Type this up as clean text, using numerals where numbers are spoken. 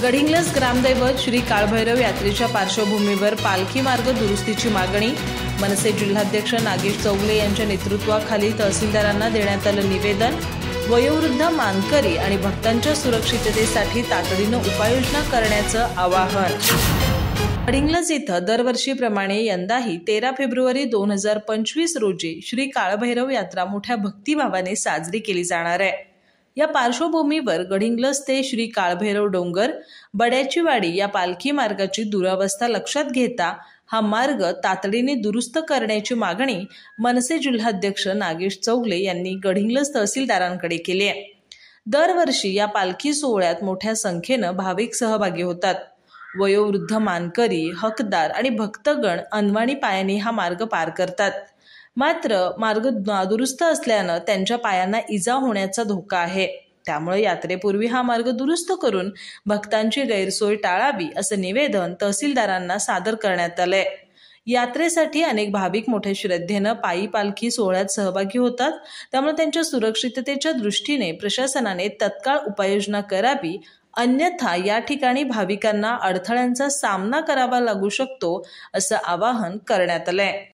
गडिंग्लज ग्रामदैवत श्री काळभैरव यात्रेच्या पार्श्वभूमीवर पालखी मार्ग दुरुस्तीची मागणी। मनसे जिल्हाध्यक्ष नागेश चौगले यांच्या नेतृत्वाखाली तहसीलदारांना देण्यात आलं निवेदन। वयोवृद्ध मानकरी आणि भक्तांच्या सुरक्षिततेसाठी तातडीनं उपाययोजना करण्याचं आवाहन। गडिंग्लज इथं दरवर्षीप्रमाणे यंदाही 13 फेब्रुवारी 2025 रोजी श्री काळभैरव यात्रा मोठ्या भक्तिभावाने साजरी केली जाणार आहे। या पार्श्वभूमीवर गडिंग्लज ते श्री काळभैरव डोंगर बड्याची वाडी या पालखी मार्गाची दुरावस्था लक्षात घेता हा मार्ग तातडीने दुरुस्त करण्याची मागणी मनसे जिल्हाध्यक्ष नागेश चौगले यांनी गडिंग्लज तहसीलदारांकडे केली आहे। दरवर्षी या पालखी सोहळ्यात मोठ्या संख्येनं भाविक सहभागी होतात। वयोवृद्ध मानकरी, हकदार आणि भक्तगण अनवाणी पायाने हा मार्ग पार करतात। मात्र मार्ग नादुरुस्त असल्यानं त्यांच्या पायांना इजा होण्याचा धोका आहे। त्यामुळे यात्रेपूर्वी हा मार्ग दुरुस्त करून भक्तांची गैरसोय टाळावी असं निवेदन तहसीलदारांना सादर करण्यात आलंय। यात्रेसाठी अनेक भाविक मोठ्या श्रद्धेनं पायी पालखी सोहळ्यात सहभागी होतात, त्यामुळे त्यांच्या सुरक्षिततेच्या दृष्टीने प्रशासनाने तत्काळ उपाययोजना करावी, अन्यथा या ठिकाणी भाविकांना अडथळ्यांचा सामना करावा लागू शकतो असं आवाहन करण्यात आलंय।